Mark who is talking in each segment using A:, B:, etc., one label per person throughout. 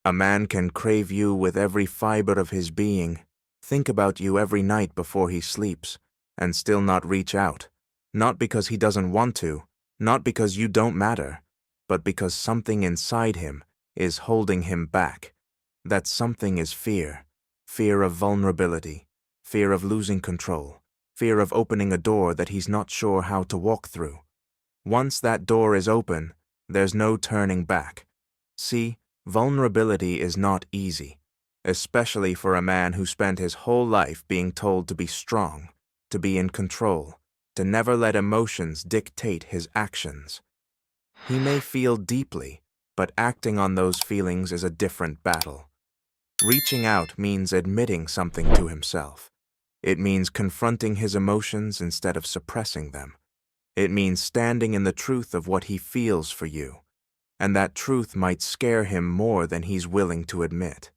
A: A man can crave you with every fiber of his being, think about you every night before he sleeps, and still not reach out, not because he doesn't want to, not because you don't matter, but because something inside him is holding him back. That something is fear, fear of vulnerability, fear of losing control, fear of opening a door that he's not sure how to walk through. Once that door is open, there's no turning back. See, vulnerability is not easy, especially for a man who spent his whole life being told to be strong, to be in control, to never let emotions dictate his actions. He may feel deeply, but acting on those feelings is a different battle. Reaching out means admitting something to himself. It means confronting his emotions instead of suppressing them. It means standing in the truth of what he feels for you, and that truth might scare him more than he's willing to admit.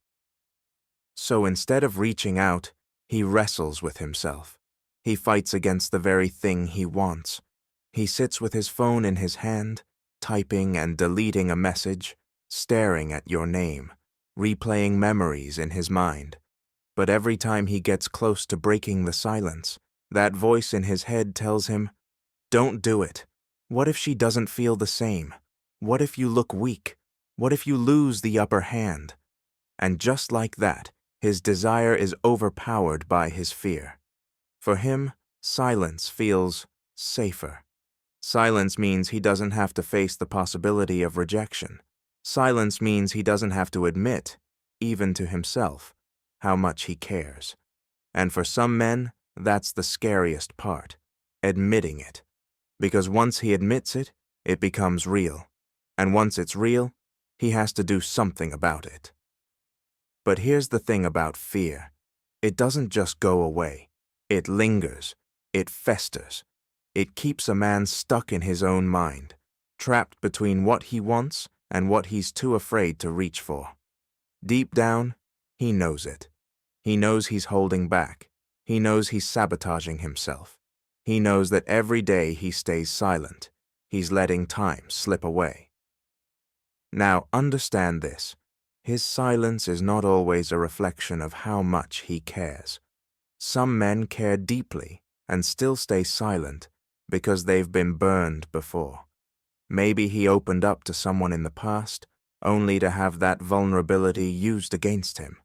A: So instead of reaching out, he wrestles with himself. He fights against the very thing he wants. He sits with his phone in his hand, typing and deleting a message, staring at your name, replaying memories in his mind. But every time he gets close to breaking the silence, that voice in his head tells him, "Don't do it. What if she doesn't feel the same? What if you look weak? What if you lose the upper hand?" And just like that, his desire is overpowered by his fear. For him, silence feels safer. Silence means he doesn't have to face the possibility of rejection. Silence means he doesn't have to admit, even to himself, how much he cares. And for some men, that's the scariest part, admitting it. Because once he admits it, it becomes real. And once it's real, he has to do something about it. But here's the thing about fear. It doesn't just go away. It lingers. It festers. It keeps a man stuck in his own mind, trapped between what he wants and what he's too afraid to reach for. Deep down, he knows it. He knows he's holding back. He knows he's sabotaging himself. He knows that every day he stays silent, he's letting time slip away. Now, understand this. His silence is not always a reflection of how much he cares. Some men care deeply and still stay silent because they've been burned before. Maybe he opened up to someone in the past, only to have that vulnerability used against him.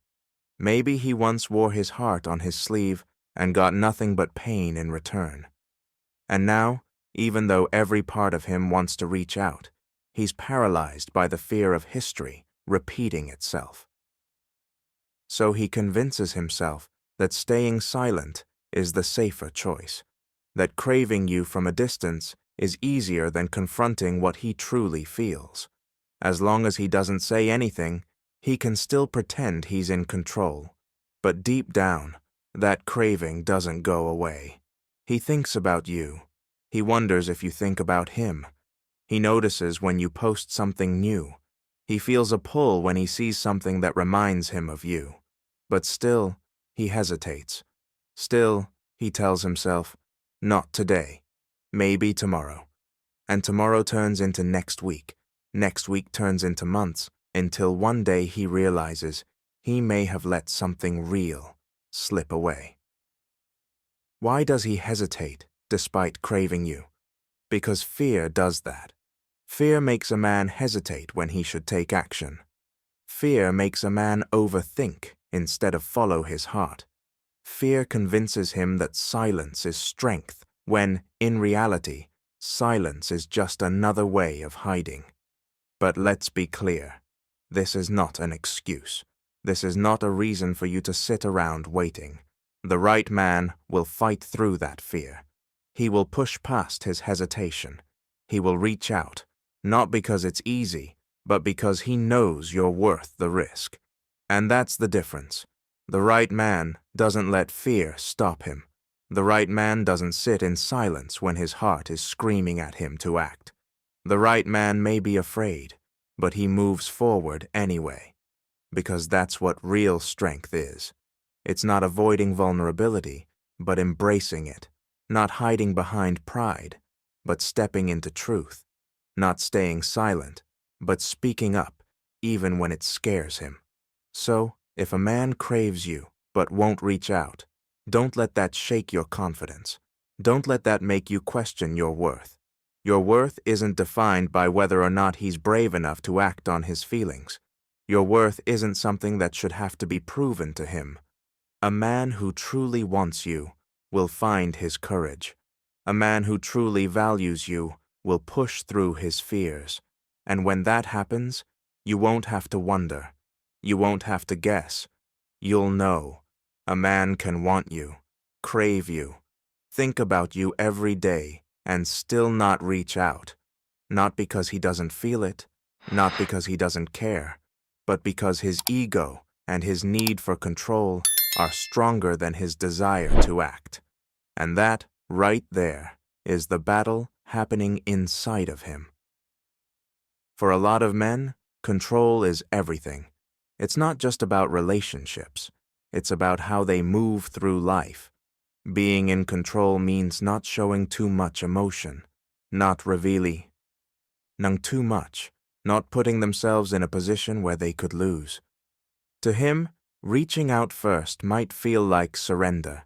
A: Maybe he once wore his heart on his sleeve and got nothing but pain in return. And now, even though every part of him wants to reach out, he's paralyzed by the fear of history repeating itself. So he convinces himself that staying silent is the safer choice, that craving you from a distance is easier than confronting what he truly feels. As long as he doesn't say anything, he can still pretend he's in control. But deep down, that craving doesn't go away. He thinks about you. He wonders if you think about him. He notices when you post something new. He feels a pull when he sees something that reminds him of you. But still, he hesitates. Still, he tells himself, not today, maybe tomorrow. And tomorrow turns into next week turns into months, until one day he realizes he may have let something real slip away. Why does he hesitate despite craving you? Because fear does that. Fear makes a man hesitate when he should take action. Fear makes a man overthink instead of follow his heart. Fear convinces him that silence is strength, when, in reality, silence is just another way of hiding. But let's be clear. This is not an excuse. This is not a reason for you to sit around waiting. The right man will fight through that fear. He will push past his hesitation. He will reach out, not because it's easy, but because he knows you're worth the risk. And that's the difference. The right man doesn't let fear stop him. The right man doesn't sit in silence when his heart is screaming at him to act. The right man may be afraid, but he moves forward anyway, because that's what real strength is. It's not avoiding vulnerability, but embracing it, not hiding behind pride, but stepping into truth, not staying silent, but speaking up, even when it scares him. So, if a man craves you but won't reach out, don't let that shake your confidence. Don't let that make you question your worth. Your worth isn't defined by whether or not he's brave enough to act on his feelings. Your worth isn't something that should have to be proven to him. A man who truly wants you will find his courage. A man who truly values you will push through his fears. And when that happens, you won't have to wonder. You won't have to guess. You'll know. A man can want you, crave you, think about you every day, and still not reach out. Not because he doesn't feel it, not because he doesn't care, but because his ego and his need for control are stronger than his desire to act. And that, right there, is the battle happening inside of him. For a lot of men, control is everything. It's not just about relationships. It's about how they move through life. Being in control means not showing too much emotion, not revealing too much, not putting themselves in a position where they could lose. To him, reaching out first might feel like surrender.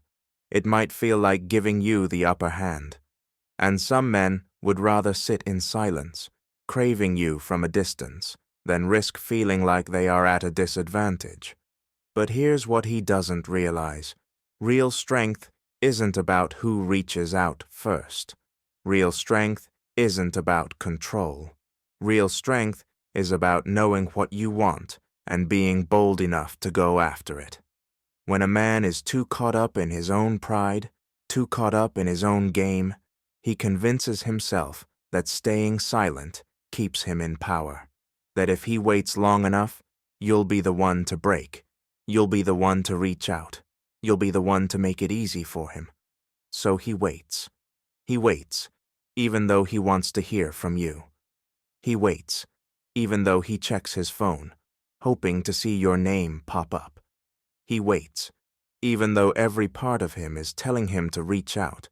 A: It might feel like giving you the upper hand. And some men would rather sit in silence, craving you from a distance, than risk feeling like they are at a disadvantage. But here's what he doesn't realize. Real strength isn't about who reaches out first. Real strength isn't about control. Real strength is about knowing what you want and being bold enough to go after it. When a man is too caught up in his own pride, too caught up in his own game, he convinces himself that staying silent keeps him in power. That if he waits long enough, you'll be the one to break. You'll be the one to reach out. You'll be the one to make it easy for him. So he waits. He waits, even though he wants to hear from you. He waits, even though he checks his phone, hoping to see your name pop up. He waits, even though every part of him is telling him to reach out,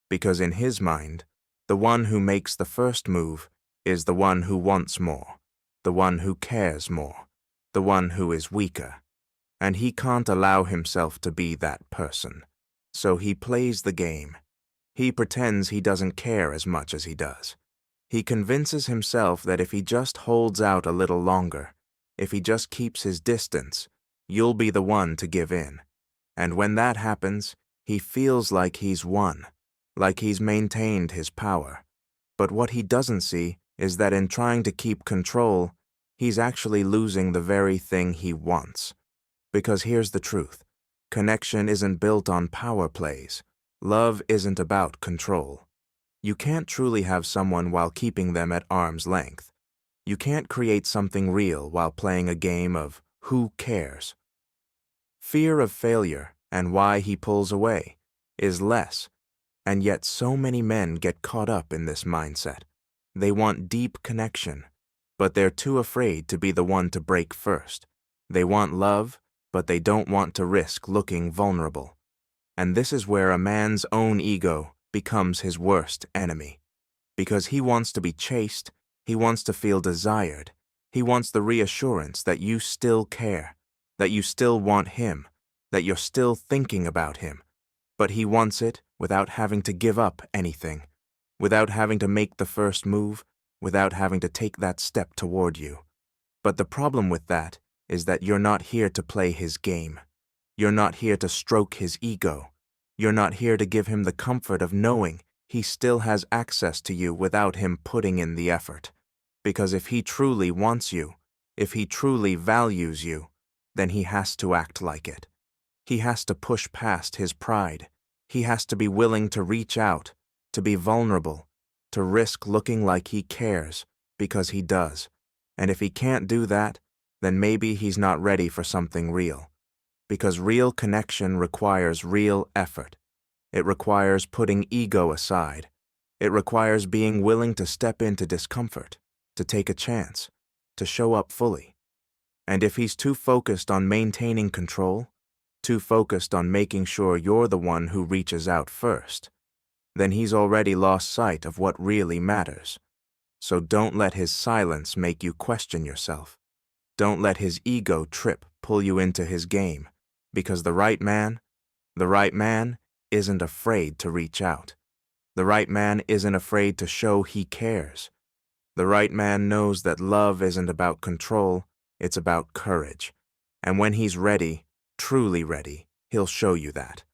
A: because in his mind, the one who makes the first move is the one who wants more, the one who cares more, the one who is weaker. And he can't allow himself to be that person. So he plays the game. He pretends he doesn't care as much as he does. He convinces himself that if he just holds out a little longer, if he just keeps his distance, you'll be the one to give in. And when that happens, he feels like he's won, like he's maintained his power. But what he doesn't see is that in trying to keep control, he's actually losing the very thing he wants. Because here's the truth. Connection isn't built on power plays. Love isn't about control. You can't truly have someone while keeping them at arm's length. You can't create something real while playing a game of who cares. Fear of failure and why he pulls away is less, and yet so many men get caught up in this mindset. They want deep connection, but they're too afraid to be the one to break first. They want love, but they don't want to risk looking vulnerable. And this is where a man's own ego becomes his worst enemy. Because he wants to be chased, he wants to feel desired, he wants the reassurance that you still care, that you still want him, that you're still thinking about him. But he wants it without having to give up anything, without having to make the first move, without having to take that step toward you. But the problem with that is that you're not here to play his game. You're not here to stroke his ego. You're not here to give him the comfort of knowing he still has access to you without him putting in the effort. Because if he truly wants you, if he truly values you, then he has to act like it. He has to push past his pride. He has to be willing to reach out, to be vulnerable, to risk looking like he cares, because he does. And if he can't do that, then maybe he's not ready for something real. Because real connection requires real effort. It requires putting ego aside. It requires being willing to step into discomfort, to take a chance, to show up fully. And if he's too focused on maintaining control, too focused on making sure you're the one who reaches out first, then he's already lost sight of what really matters. So don't let his silence make you question yourself. Don't let his ego trip pull you into his game, because the right man isn't afraid to reach out. The right man isn't afraid to show he cares. The right man knows that love isn't about control, it's about courage. And when he's ready, truly ready, he'll show you that.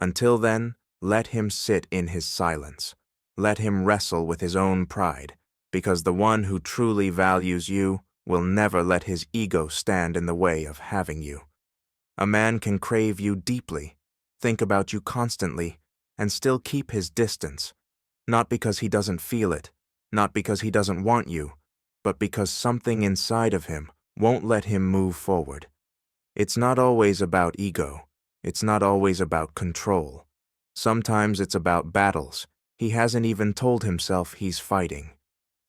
A: Until then, let him sit in his silence. Let him wrestle with his own pride, because the one who truly values you will never let his ego stand in the way of having you. A man can crave you deeply, think about you constantly, and still keep his distance, not because he doesn't feel it, not because he doesn't want you, but because something inside of him won't let him move forward. It's not always about ego. It's not always about control. Sometimes it's about battles he hasn't even told himself he's fighting.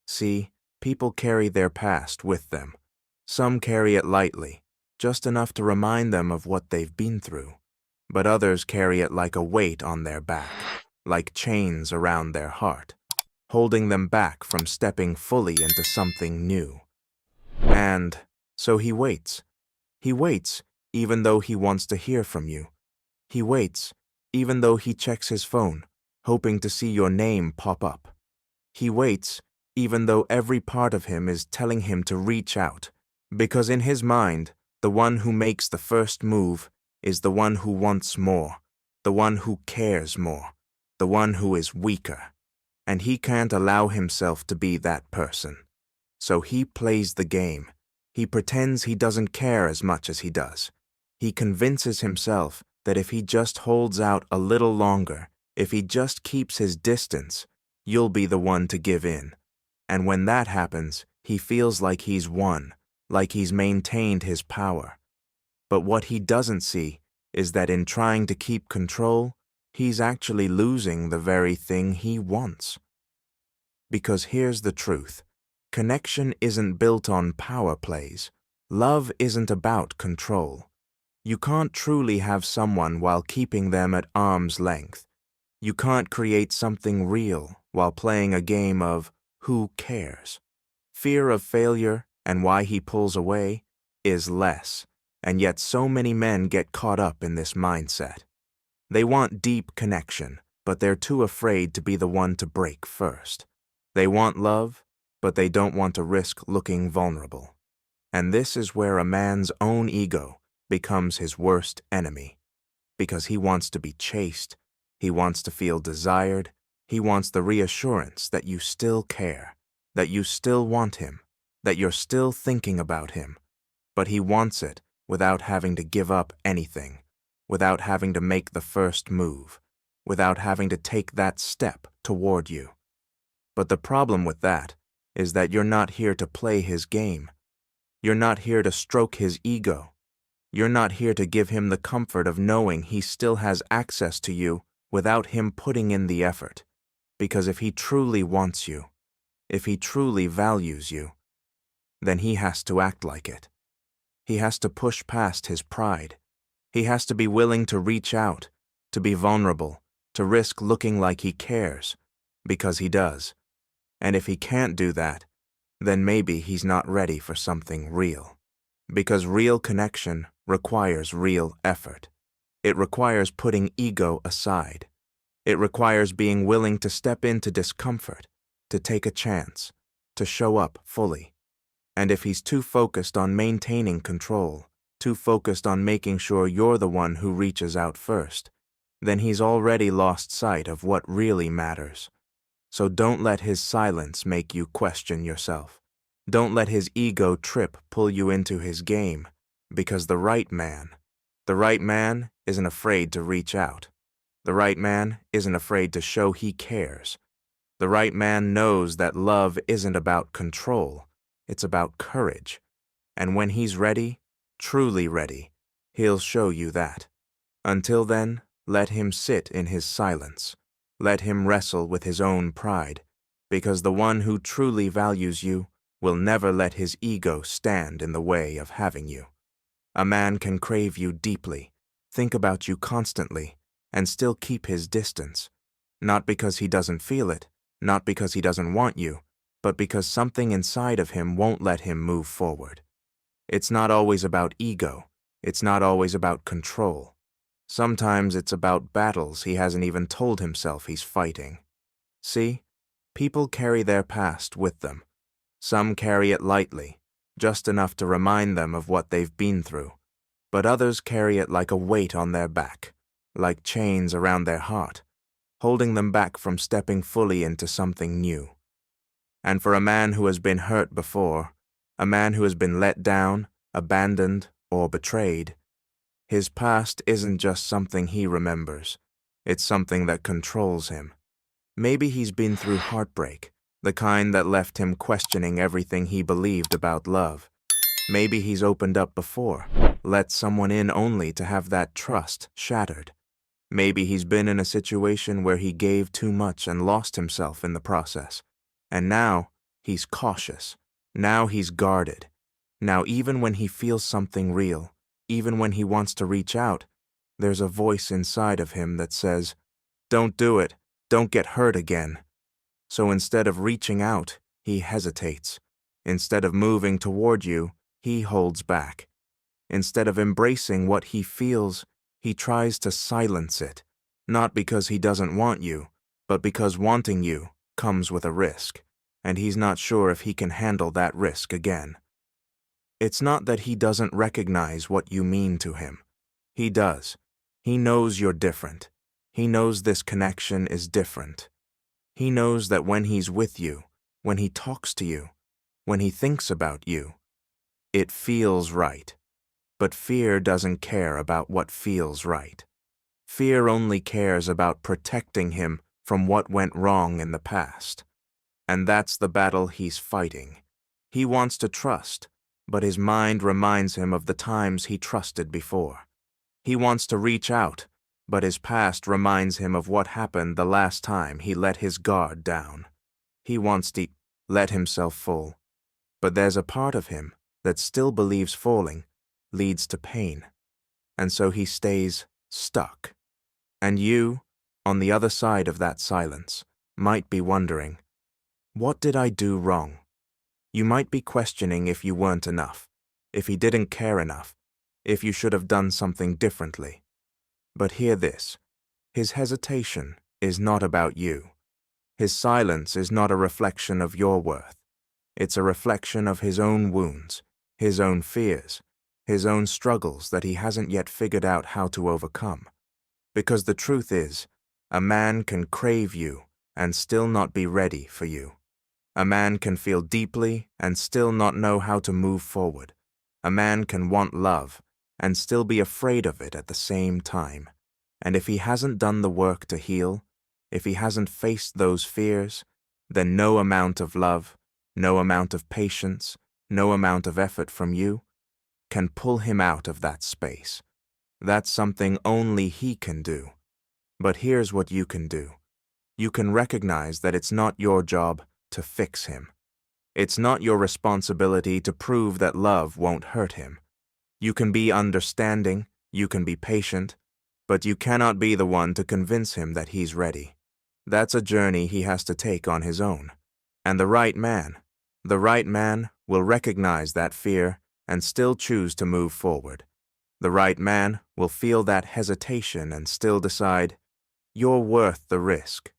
A: See, people carry their past with them. Some carry it lightly, just enough to remind them of what they've been through. But others carry it like a weight on their back, like chains around their heart, holding them back from stepping fully into something new. And so he waits. He waits even though he wants to hear from you. He waits even though he checks his phone, hoping to see your name pop up. He waits even though every part of him is telling him to reach out, because in his mind, the one who makes the first move is the one who wants more, the one who cares more, the one who is weaker. And he can't allow himself to be that person. So he plays the game. He pretends he doesn't care as much as he does. He convinces himself that if he just holds out a little longer, if he just keeps his distance, you'll be the one to give in. And when that happens, he feels like he's won, like he's maintained his power. But what he doesn't see is that in trying to keep control, he's actually losing the very thing he wants. Because here's the truth. Connection isn't built on power plays. Love isn't about control. You can't truly have someone while keeping them at arm's length. You can't create something real while playing a game of who cares. Fear of failure and why he pulls away is less, and yet so many men get caught up in this mindset. They want deep connection, but they're too afraid to be the one to break first. They want love, but they don't want to risk looking vulnerable. And this is where a man's own ego becomes his worst enemy, because he wants to be chased, he wants to feel desired, he wants the reassurance that you still care, that you still want him, that you're still thinking about him. But he wants it without having to give up anything, without having to make the first move, without having to take that step toward you. But the problem with that is that you're not here to play his game. You're not here to stroke his ego. You're not here to give him the comfort of knowing he still has access to you without him putting in the effort. Because if he truly wants you, if he truly values you, then he has to act like it. He has to push past his pride. He has to be willing to reach out, to be vulnerable, to risk looking like he cares, because he does. And if he can't do that, then maybe he's not ready for something real. Because real connection requires real effort. It requires putting ego aside. It requires being willing to step into discomfort, to take a chance, to show up fully. And if he's too focused on maintaining control, too focused on making sure you're the one who reaches out first, then he's already lost sight of what really matters. So don't let his silence make you question yourself. Don't let his ego trip pull you into his game, because the right man isn't afraid to reach out. The right man isn't afraid to show he cares. The right man knows that love isn't about control, it's about courage. And when he's ready, truly ready, he'll show you that. Until then, let him sit in his silence. Let him wrestle with his own pride, because the one who truly values you will never let his ego stand in the way of having you. A man can crave you deeply, think about you constantly, and still keep his distance, not because he doesn't feel it, not because he doesn't want you, but because something inside of him won't let him move forward. It's not always about ego. It's not always about control. Sometimes it's about battles he hasn't even told himself he's fighting. See, people carry their past with them. Some carry it lightly, just enough to remind them of what they've been through. But others carry it like a weight on their back, like chains around their heart, holding them back from stepping fully into something new. And for a man who has been hurt before, a man who has been let down, abandoned, or betrayed, his past isn't just something he remembers. It's something that controls him. Maybe he's been through heartbreak, the kind that left him questioning everything he believed about love. Maybe he's opened up before, let someone in only to have that trust shattered. Maybe he's been in a situation where he gave too much and lost himself in the process. And now he's cautious. Now he's guarded. Now even when he feels something real, even when he wants to reach out, there's a voice inside of him that says, "Don't do it. Don't get hurt again." So instead of reaching out, he hesitates. Instead of moving toward you, he holds back. Instead of embracing what he feels, he tries to silence it, not because he doesn't want you, but because wanting you comes with a risk, and he's not sure if he can handle that risk again. It's not that he doesn't recognize what you mean to him. He does. He knows you're different. He knows this connection is different. He knows that when he's with you, when he talks to you, when he thinks about you, it feels right. But fear doesn't care about what feels right. Fear only cares about protecting him from what went wrong in the past. And that's the battle he's fighting. He wants to trust, but his mind reminds him of the times he trusted before. He wants to reach out, but his past reminds him of what happened the last time he let his guard down. He wants to let himself fall, but there's a part of him that still believes falling leads to pain, and so he stays stuck. And you, on the other side of that silence, might be wondering, what did I do wrong? You might be questioning if you weren't enough, if he didn't care enough, if you should have done something differently. But hear this, his hesitation is not about you. His silence is not a reflection of your worth. It's a reflection of his own wounds, his own fears, his own struggles that he hasn't yet figured out how to overcome. Because the truth is, a man can crave you and still not be ready for you. A man can feel deeply and still not know how to move forward. A man can want love and still be afraid of it at the same time. And if he hasn't done the work to heal, if he hasn't faced those fears, then no amount of love, no amount of patience, no amount of effort from you can pull him out of that space. That's something only he can do. But here's what you can do. You can recognize that it's not your job to fix him. It's not your responsibility to prove that love won't hurt him. You can be understanding, you can be patient, but you cannot be the one to convince him that he's ready. That's a journey he has to take on his own. And the right man will recognize that fear and still choose to move forward. The right man will feel that hesitation and still decide, you're worth the risk.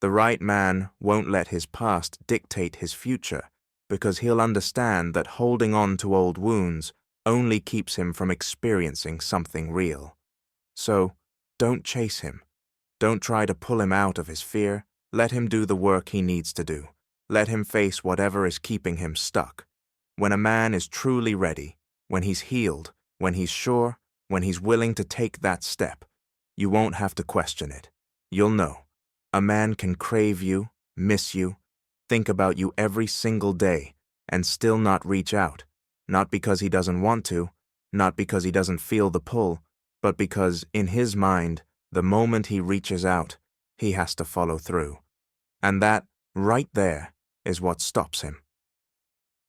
A: The right man won't let his past dictate his future because he'll understand that holding on to old wounds only keeps him from experiencing something real. So, don't chase him. Don't try to pull him out of his fear. Let him do the work he needs to do. Let him face whatever is keeping him stuck. When a man is truly ready, when he's healed, when he's sure, when he's willing to take that step, you won't have to question it. You'll know. A man can crave you, miss you, think about you every single day, and still not reach out. Not because he doesn't want to, not because he doesn't feel the pull, but because, in his mind, the moment he reaches out, he has to follow through. And that, right there, is what stops him.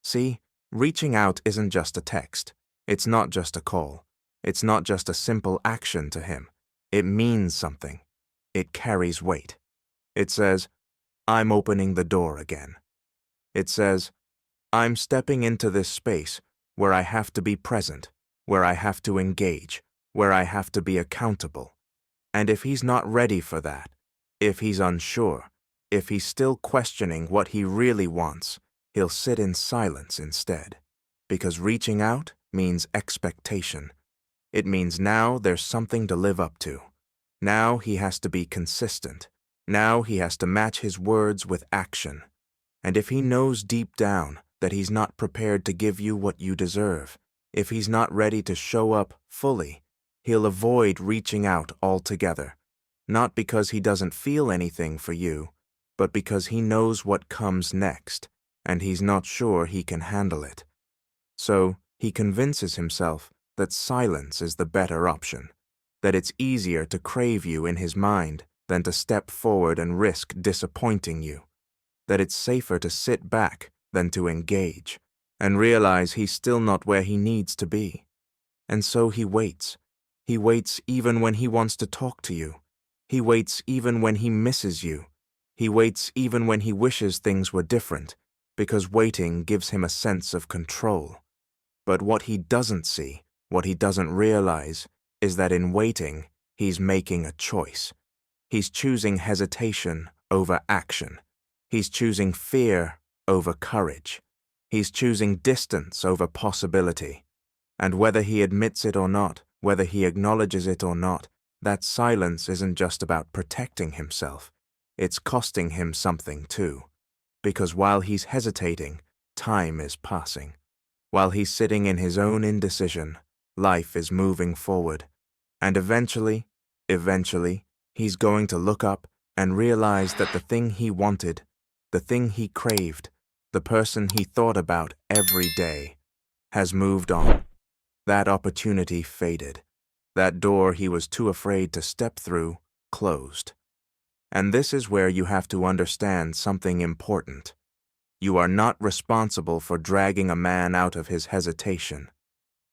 A: See, reaching out isn't just a text. It's not just a call. It's not just a simple action to him. It means something. It carries weight. It says, I'm opening the door again. It says, I'm stepping into this space where I have to be present, where I have to engage, where I have to be accountable. And if he's not ready for that, if he's unsure, if he's still questioning what he really wants, he'll sit in silence instead. Because reaching out means expectation. It means now there's something to live up to. Now he has to be consistent. Now he has to match his words with action. And if he knows deep down that he's not prepared to give you what you deserve, if he's not ready to show up fully, he'll avoid reaching out altogether. Not because he doesn't feel anything for you, but because he knows what comes next, and he's not sure he can handle it. So he convinces himself that silence is the better option, that it's easier to crave you in his mind than to step forward and risk disappointing you, that it's safer to sit back than to engage, and realize he's still not where he needs to be. And so he waits. He waits even when he wants to talk to you. He waits even when he misses you. He waits even when he wishes things were different, because waiting gives him a sense of control. But what he doesn't see, what he doesn't realize, is that in waiting, he's making a choice. He's choosing hesitation over action. He's choosing fear over courage. He's choosing distance over possibility. And whether he admits it or not, whether he acknowledges it or not, that silence isn't just about protecting himself. It's costing him something too. Because while he's hesitating, time is passing. While he's sitting in his own indecision, life is moving forward. And eventually, he's going to look up and realize that the thing he wanted, the thing he craved, the person he thought about every day, has moved on. That opportunity faded. That door he was too afraid to step through closed. And this is where you have to understand something important. You are not responsible for dragging a man out of his hesitation.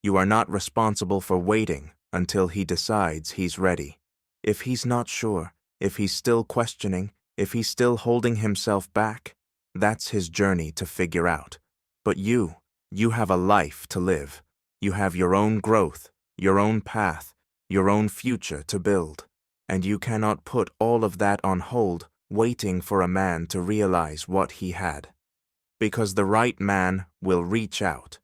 A: You are not responsible for waiting until he decides he's ready. If he's not sure, if he's still questioning, if he's still holding himself back, that's his journey to figure out. But you have a life to live. You have your own growth, your own path, your own future to build. And you cannot put all of that on hold, waiting for a man to realize what he had. Because the right man will reach out.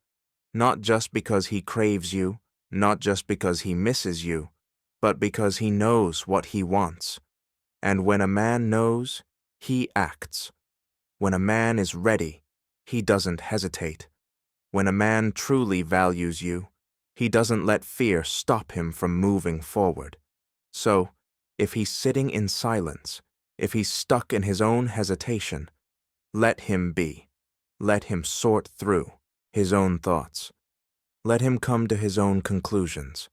A: Not just because he craves you, not just because he misses you, but because he knows what he wants. And when a man knows, he acts. When a man is ready, he doesn't hesitate. When a man truly values you, he doesn't let fear stop him from moving forward. So, if he's sitting in silence, if he's stuck in his own hesitation, let him be. Let him sort through his own thoughts. Let him come to his own conclusions.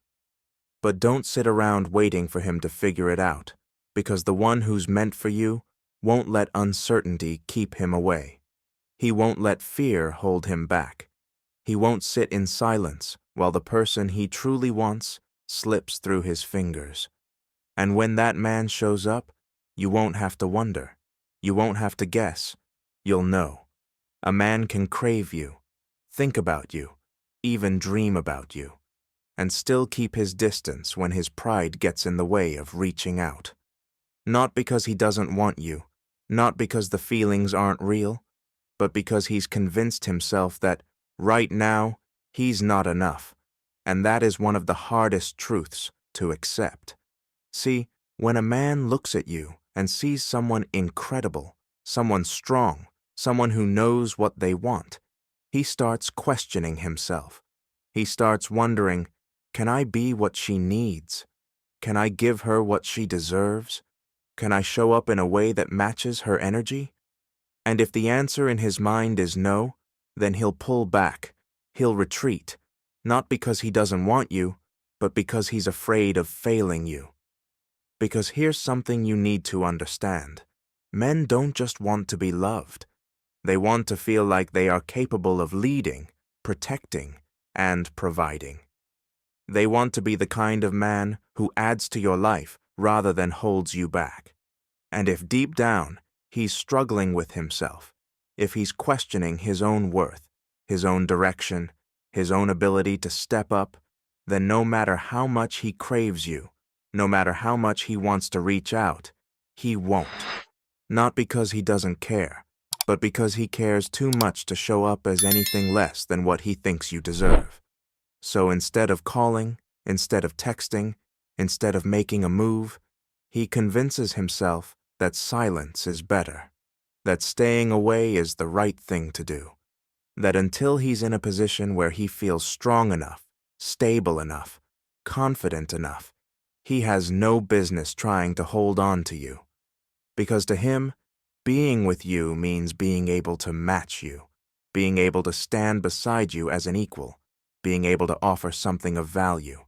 A: But don't sit around waiting for him to figure it out, because the one who's meant for you won't let uncertainty keep him away. He won't let fear hold him back. He won't sit in silence while the person he truly wants slips through his fingers. And when that man shows up, you won't have to wonder. You won't have to guess. You'll know. A man can crave you, think about you, even dream about you, and still keep his distance when his pride gets in the way of reaching out. Not because he doesn't want you, not because the feelings aren't real, but because he's convinced himself that, right now, he's not enough, and that is one of the hardest truths to accept. See, when a man looks at you and sees someone incredible, someone strong, someone who knows what they want, he starts questioning himself. He starts wondering, can I be what she needs? Can I give her what she deserves? Can I show up in a way that matches her energy? And if the answer in his mind is no, then he'll pull back. He'll retreat, not because he doesn't want you, but because he's afraid of failing you. Because here's something you need to understand. Men don't just want to be loved. They want to feel like they are capable of leading, protecting, and providing. They want to be the kind of man who adds to your life rather than holds you back. And if deep down he's struggling with himself, if he's questioning his own worth, his own direction, his own ability to step up, then no matter how much he craves you, no matter how much he wants to reach out, he won't. Not because he doesn't care, but because he cares too much to show up as anything less than what he thinks you deserve. So instead of calling, instead of texting, instead of making a move, he convinces himself that silence is better, that staying away is the right thing to do, that until he's in a position where he feels strong enough, stable enough, confident enough, he has no business trying to hold on to you. Because to him, being with you means being able to match you, being able to stand beside you as an equal, being able to offer something of value.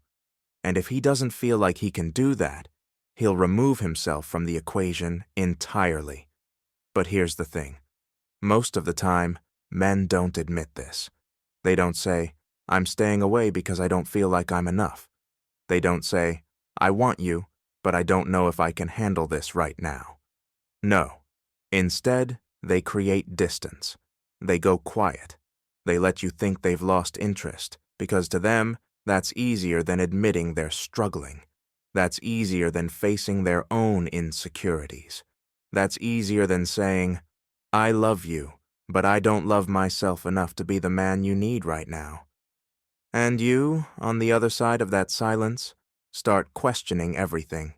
A: And if he doesn't feel like he can do that, he'll remove himself from the equation entirely. But here's the thing. Most of the time, men don't admit this. They don't say, "I'm staying away because I don't feel like I'm enough." They don't say, "I want you, but I don't know if I can handle this right now." No. Instead, they create distance. They go quiet. They let you think they've lost interest, because to them, that's easier than admitting they're struggling. That's easier than facing their own insecurities. That's easier than saying, "I love you, but I don't love myself enough to be the man you need right now." And you, on the other side of that silence, start questioning everything.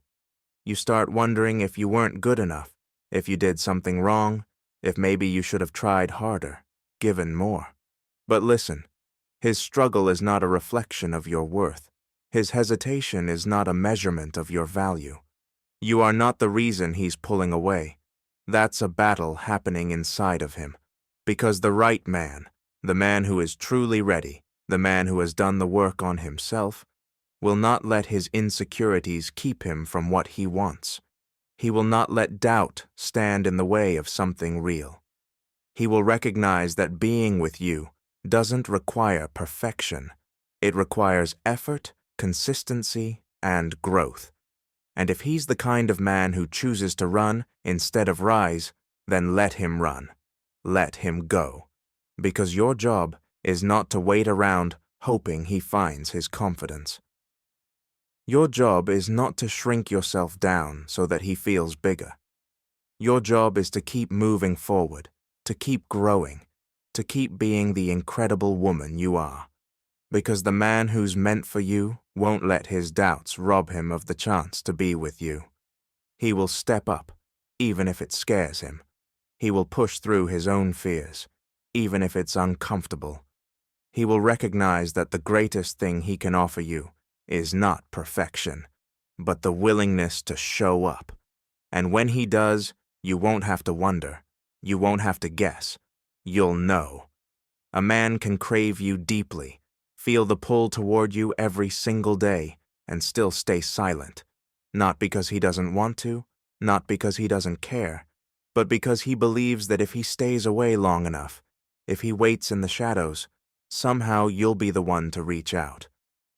A: You start wondering if you weren't good enough, if you did something wrong, if maybe you should have tried harder, given more. But listen, his struggle is not a reflection of your worth. His hesitation is not a measurement of your value. You are not the reason he's pulling away. That's a battle happening inside of him. Because the right man, the man who is truly ready, the man who has done the work on himself, will not let his insecurities keep him from what he wants. He will not let doubt stand in the way of something real. He will recognize that being with you doesn't require perfection. It requires effort, consistency, and growth. And if he's the kind of man who chooses to run instead of rise, then let him run. Let him go. Because your job is not to wait around hoping he finds his confidence. Your job is not to shrink yourself down so that he feels bigger. Your job is to keep moving forward, to keep growing, to keep being the incredible woman you are. Because the man who's meant for you won't let his doubts rob him of the chance to be with you. He will step up, even if it scares him. He will push through his own fears, even if it's uncomfortable. He will recognize that the greatest thing he can offer you is not perfection, but the willingness to show up. And when he does, you won't have to wonder. You won't have to guess. You'll know. A man can crave you deeply, feel the pull toward you every single day, and still stay silent. Not because he doesn't want to, not because he doesn't care, but because he believes that if he stays away long enough, if he waits in the shadows, somehow you'll be the one to reach out.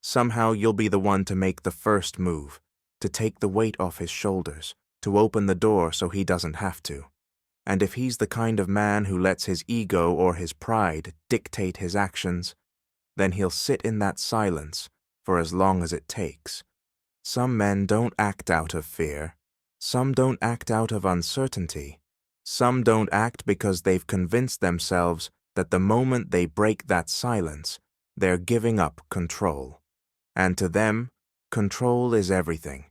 A: Somehow you'll be the one to make the first move, to take the weight off his shoulders, to open the door so he doesn't have to. And if he's the kind of man who lets his ego or his pride dictate his actions, then he'll sit in that silence for as long as it takes. Some men don't act out of fear. Some don't act out of uncertainty. Some don't act because they've convinced themselves that the moment they break that silence, they're giving up control. And to them, control is everything.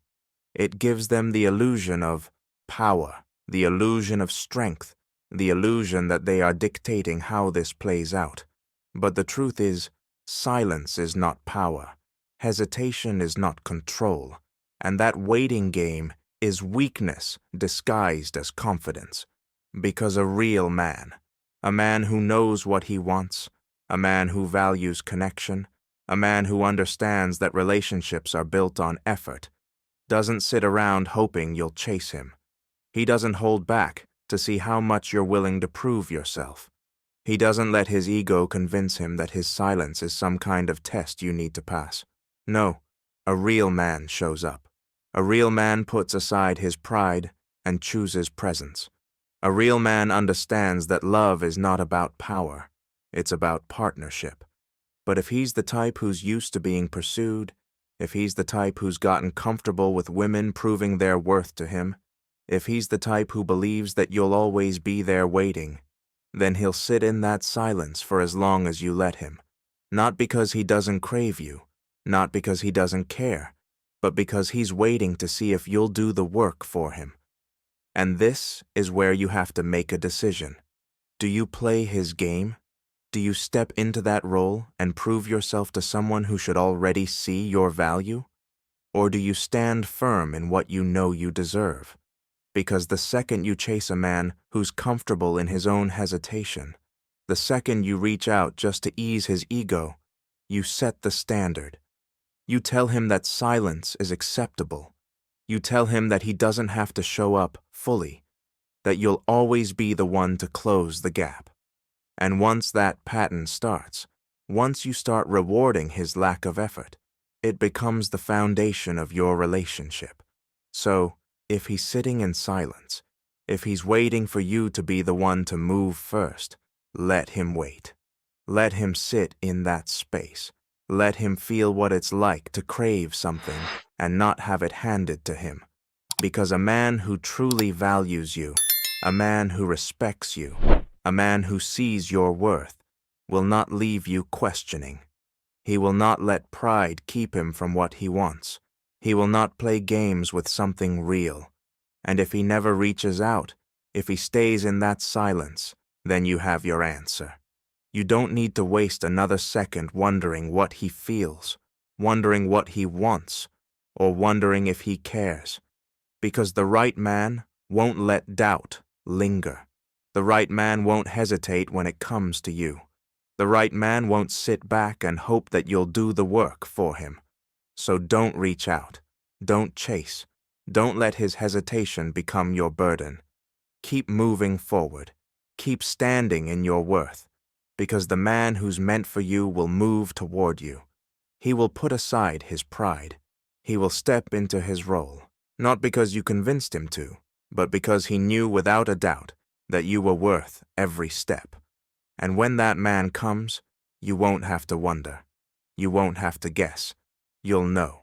A: It gives them the illusion of power, the illusion of strength, the illusion that they are dictating how this plays out. But the truth is, silence is not power. Hesitation is not control. And that waiting game is weakness disguised as confidence. Because a real man, a man who knows what he wants, a man who values connection, a man who understands that relationships are built on effort, doesn't sit around hoping you'll chase him. He doesn't hold back to see how much you're willing to prove yourself. He doesn't let his ego convince him that his silence is some kind of test you need to pass. No, a real man shows up. A real man puts aside his pride and chooses presence. A real man understands that love is not about power. It's about partnership. But if he's the type who's used to being pursued, if he's the type who's gotten comfortable with women proving their worth to him, if he's the type who believes that you'll always be there waiting, then he'll sit in that silence for as long as you let him. Not because he doesn't crave you, not because he doesn't care, but because he's waiting to see if you'll do the work for him. And this is where you have to make a decision. Do you play his game? Do you step into that role and prove yourself to someone who should already see your value? Or do you stand firm in what you know you deserve? Because the second you chase a man who's comfortable in his own hesitation, the second you reach out just to ease his ego, you set the standard. You tell him that silence is acceptable. You tell him that he doesn't have to show up fully, that you'll always be the one to close the gap. And once that pattern starts, once you start rewarding his lack of effort, it becomes the foundation of your relationship. So, if he's sitting in silence, if he's waiting for you to be the one to move first, let him wait. Let him sit in that space. Let him feel what it's like to crave something and not have it handed to him. Because a man who truly values you, a man who respects you, a man who sees your worth, will not leave you questioning. He will not let pride keep him from what he wants. He will not play games with something real. And if he never reaches out, if he stays in that silence, then you have your answer. You don't need to waste another second wondering what he feels, wondering what he wants, or wondering if he cares. Because the right man won't let doubt linger. The right man won't hesitate when it comes to you. The right man won't sit back and hope that you'll do the work for him. So don't reach out. Don't chase. Don't let his hesitation become your burden. Keep moving forward. Keep standing in your worth. Because the man who's meant for you will move toward you. He will put aside his pride. He will step into his role, not because you convinced him to, but because he knew without a doubt that you were worth every step. And when that man comes, you won't have to wonder. You won't have to guess. You'll know.